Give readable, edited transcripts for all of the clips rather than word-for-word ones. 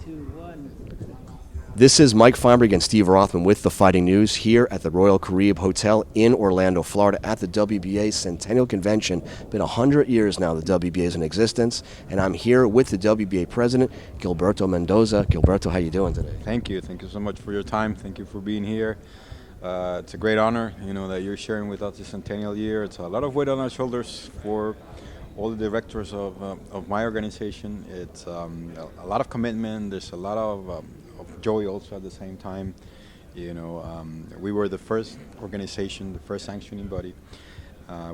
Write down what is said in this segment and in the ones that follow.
2, 1. This is Mike Feinberg and Steve Rothman with the Fighting News here at the Royal Caribbean Hotel in Orlando, Florida at the WBA Centennial Convention. Been 100 years now the WBA is in existence, and I'm here with the WBA president, Gilberto Mendoza. Gilberto, how you doing today? Thank you. Thank you so much for your time. Thank you for being here. It's a great honor, that you're sharing with us the centennial year. It's a lot of weight on our shoulders for all the directors of my organization. It's a lot of commitment. There's a lot of joy also at the same time. We were the first organization, the first sanctioning body.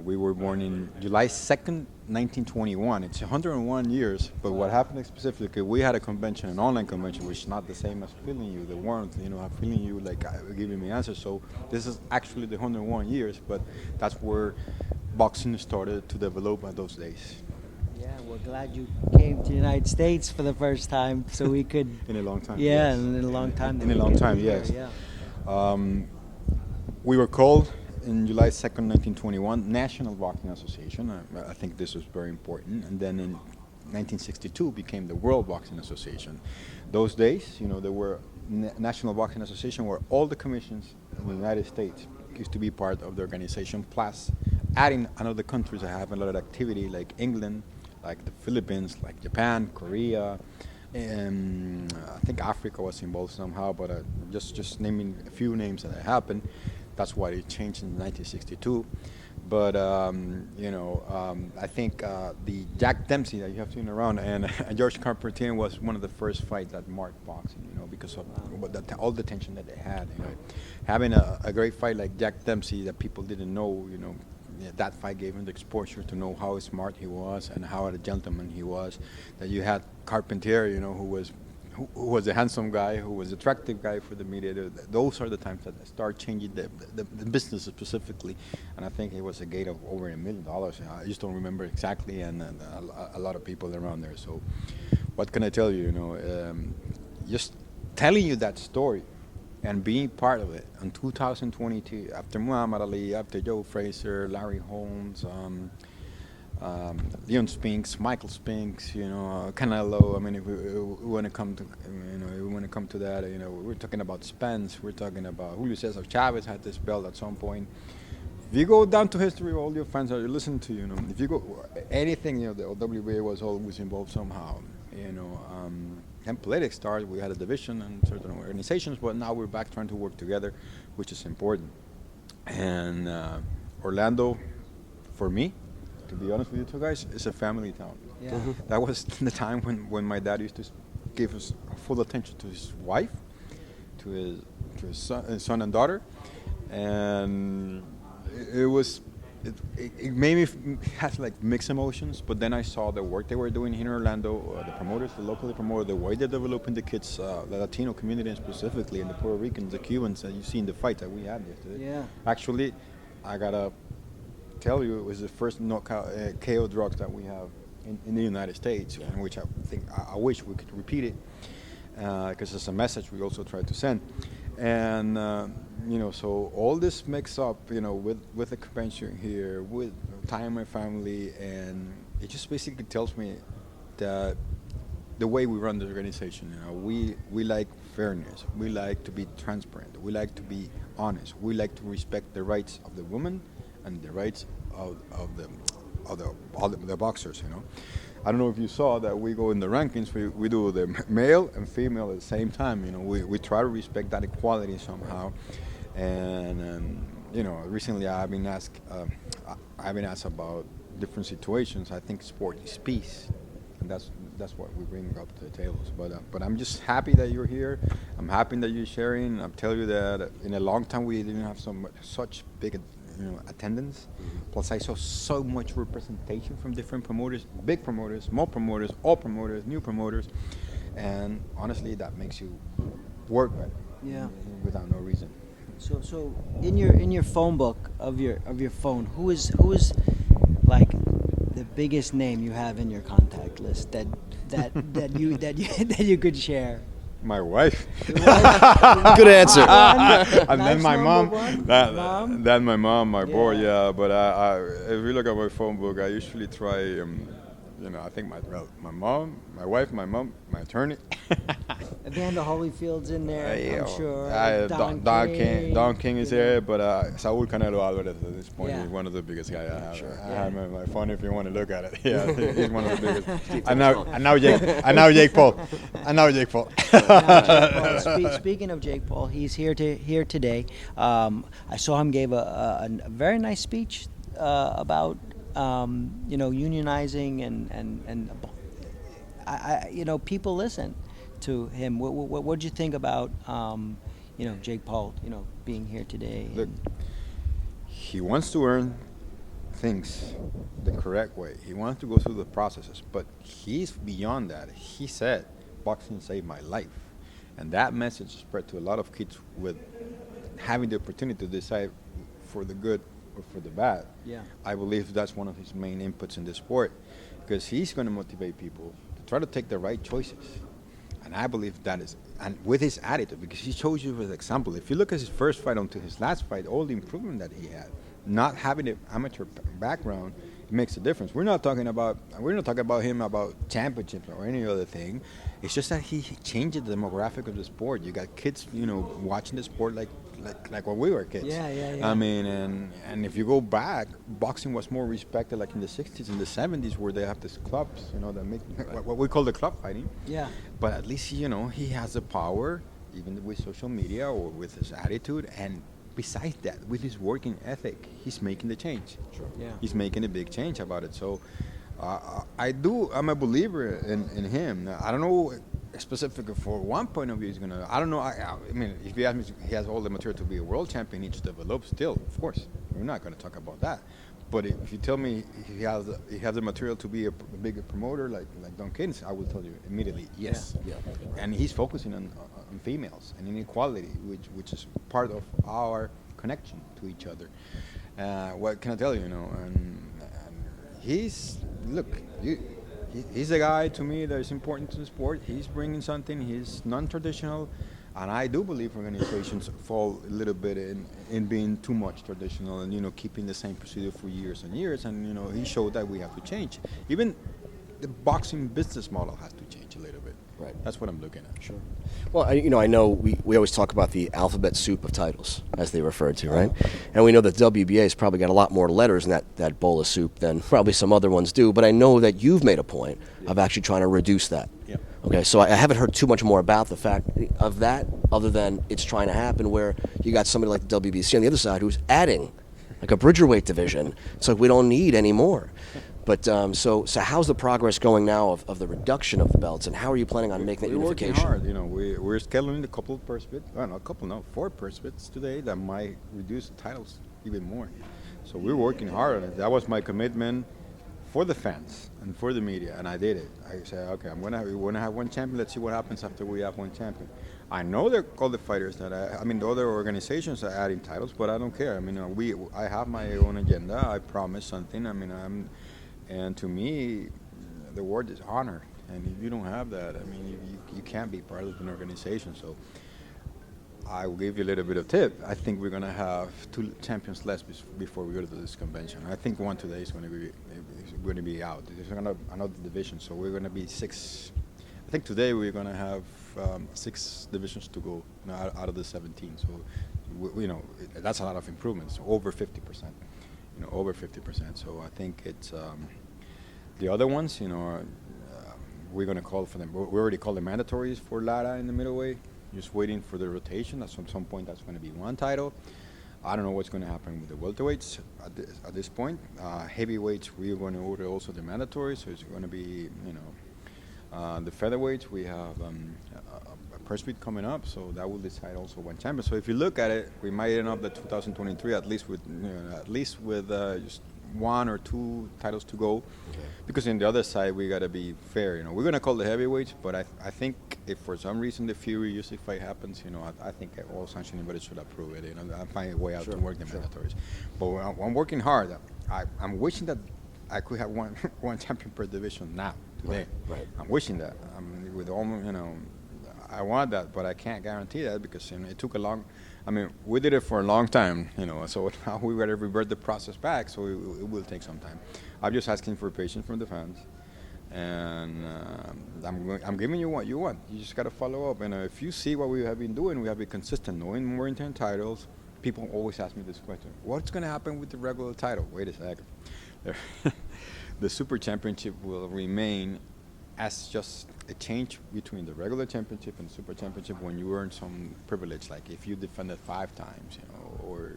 We were born in July 2nd, 1921. It's 101 years, but what happened specifically, we had a convention, an online convention, which is not the same as feeling you, the warmth, feeling you like giving me answers. So this is actually the 101 years, but that's where boxing started to develop at those days. Yeah, we're glad you came to the United States for the first time, so we could. In a long time. Yeah, yes. in a long time. In a long time, yes. Yeah. We were called in July 2nd, 1921, National Boxing Association. I think this was very important. And then in 1962 became the World Boxing Association. Those days, there were National Boxing Association where all the commissions in the United States used to be part of the organization, plus adding another countries that have a lot of activity like England, like the Philippines, like Japan, Korea, and I think Africa was involved somehow, but just naming a few names that happened. That's why it changed in 1962. But, I think the Jack Dempsey that you have seen around and George Carpentier was one of the first fights that marked boxing, because of all the tension that they had. Having a great fight like Jack Dempsey that people didn't know, that fight gave him the exposure to know how smart he was and how a gentleman he was. That you had Carpentier, who was a handsome guy, who was attractive guy for the media. Those are the times that start changing the business specifically. And I think it was a gate of over $1 million. I just don't remember exactly, and a lot of people around there. So what can I tell you? Just telling you that story and being part of it in 2022, after Muhammad Ali, after Joe Frazier, Larry Holmes, Leon Spinks, Michael Spinks, Canelo. I mean, if we want to come to, that, we're talking about Spence, we're talking about Julio Cesar Chavez had this belt at some point. If you go down to history, all your fans that you listen to, if you go anything, the WBA was always involved somehow, and politics started. We had a division and certain organizations, but now we're back trying to work together, which is important. And Orlando, for me, to be honest with you two guys, is a family town. Yeah. Mm-hmm. That was the time when my dad used to give us full attention to his wife, to his son and daughter, and it made me have like mixed emotions. But then I saw the work they were doing here in Orlando, the promoters, the locally promoted, the way they're developing the kids, the Latino community, and specifically, and the Puerto Ricans, the Cubans that you see in the fight that we had yesterday. Yeah. Actually, I gotta tell you, it was the first knockout KO drugs that we have in the United States, in which I think I wish we could repeat it, because it's a message we also try to send. And so all this mix up, with the convention here, with time my family, and it just basically tells me that the way we run the organization, we like fairness, we like to be transparent, we like to be honest, we like to respect the rights of the women and the rights of the boxers. I don't know if you saw that we go in the rankings. We do the male and female at the same time. We try to respect that equality somehow. And recently I've been asked about different situations. I think sport is peace, and that's what we bring up to the tables. But I'm just happy that you're here. I'm happy that you're sharing. I'll tell you that in a long time we didn't have such big attendance. Plus I saw so much representation from different promoters, big promoters, small promoters, all promoters, new promoters, and honestly that makes you work better. Yeah. Without no reason. So in your phone book of your phone, who is like the biggest name you have in your contact list that you could share? My wife. Good answer. And then my mom. Mom? Then my mom, my boy, Yeah. yeah. But if you look at my phone book, I usually try, I think my mom, my wife, my attorney. Evander Holyfield's in there, I'm sure. Don King is you know. there, but Saul Canelo Alvarez at this point Yeah. is one of the biggest guys I have. Sure. I Yeah. have him in my phone if you want to look at it. Yeah, he's one of the biggest. And now Jake Paul. Speaking of Jake Paul, he's here today. I saw him gave a very nice speech about unionizing and people listen to him. What did you think about Jake Paul being here today? Look, he wants to earn things the correct way. He wants to go through the processes, but he's beyond that. He said, "Boxing saved my life," and that message spread to a lot of kids with having the opportunity to decide for the good or for the bad. Yeah. I believe that's one of his main inputs in the sport, because he's going to motivate people to try to take the right choices. And I believe that is, and with his attitude, because he shows you with example. If you look at his first fight onto his last fight, all the improvement that he had, not having an amateur background, it makes a difference. We're not talking about him about championships or any other thing. It's just that he changed the demographic of the sport. You got kids, watching the sport like when we were kids. Yeah. I mean, and if you go back, boxing was more respected, like in the 60s and the 70s, where they have these clubs, that make what we call the club fighting. Yeah. But at least, he has the power, even with social media or with his attitude, and besides that, with his working ethic, he's making the change. Sure. Yeah. He's making a big change about it. So I'm a believer in him. Now, I don't know specifically for one point of view he's gonna. I don't know. I mean, if you ask me, he has all the material to be a world champion. He needs to develop still. Of course, we're not going to talk about that. But if you tell me he has the material to be a bigger promoter like Don Keynes, I will tell you immediately yes. Yeah. And he's focusing on females and inequality, which is part of our connection to each other. What can I tell you? And he's a guy to me that is important to the sport. He's bringing something. He's non-traditional, and I do believe organizations fall a little bit in being too much traditional and keeping the same procedure for years and years. And he showed that we have to change. Even the boxing business model has to change a little bit. Right. That's what I'm looking at. Sure. Well, I know we always talk about the alphabet soup of titles, as they refer to, right? And we know that WBA has probably got a lot more letters in that bowl of soup than probably some other ones do. But I know that you've made a point of actually trying to reduce that. Yeah. Okay, so I haven't heard too much more about the fact of that, other than it's trying to happen where you got somebody like the WBC on the other side who's adding like a bridgerweight division. It's like we don't need any more. But so how's the progress going now of the reduction of the belts, and how are you planning on making that unification? We're working hard. We're scheduling a couple of purse bids. Four purse bids today that might reduce the titles even more. So we're working hard on it. That was my commitment for the fans and for the media, and I did it. I said, okay, we want to have one champion. Let's see what happens after we have one champion. I know they're called the fighters the other organizations are adding titles, but I don't care. I have my own agenda. I promised something. And to me, the word is honor. And if you don't have that, you can't be part of an organization. So I will give you a little bit of tip. I think we're going to have 2 champions less before we go to this convention. I think one today is going to be out. There's another division, so we're going to be 6. I think today we're going to have 6 divisions to go out of the 17. So that's a lot of improvements. So over 50%. Over 50%. So I think it's the other ones. We're going to call for them. We already called the mandatories for Lara in the middleweight. Just waiting for the rotation. That's at some point that's going to be one title. I don't know what's going to happen with the welterweights at this point. Heavyweights, we're going to order also the mandatory. So it's going to be the featherweights. We have a purse bid coming up, so that will decide also one champion. So if you look at it, we might end up the 2023 at least with just 1 or 2 titles to go. Okay. Because in the other side we got to be fair. We're going to call the heavyweights, but I think if for some reason the Fury Usyk fight happens, I think all sanctioning bodies should approve it. I'll find a way out to work the mandatories. But I'm working hard. I'm wishing that I could have one champion per division now today. Right. I'm wishing that. With all I want that, but I can't guarantee that because it took a long. We did it for a long time, So now we got to revert the process back. So it will take some time. I'm just asking for patience from the fans. And I'm giving you what you want. You just got to follow up. And if you see what we have been doing, we have been consistent, knowing more than 10 titles. People always ask me this question: what's going to happen with the regular title? Wait a second. The Super Championship will remain as just a change between the regular championship and Super Championship when you earn some privilege, like if you defended 5 times, or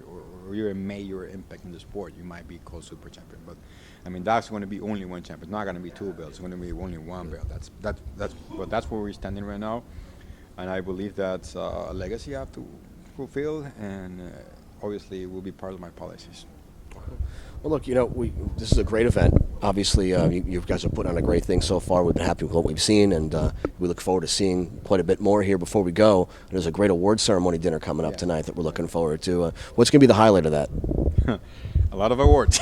you're a major impact in the sport, you might be called Super Champion. But I mean, that's going to be only one champion. It's not going to be 2 belts. It's going to be only 1 belt. That's where we're standing right now, and I believe that's a legacy I have to fulfill, and obviously it will be part of my policies. Well, look, this is a great event. Obviously, you guys have put on a great thing so far. We've been happy with what we've seen, and we look forward to seeing quite a bit more here before we go. There's a great award ceremony dinner coming up tonight that we're looking forward to. What's going to be the highlight of that? A lot of awards.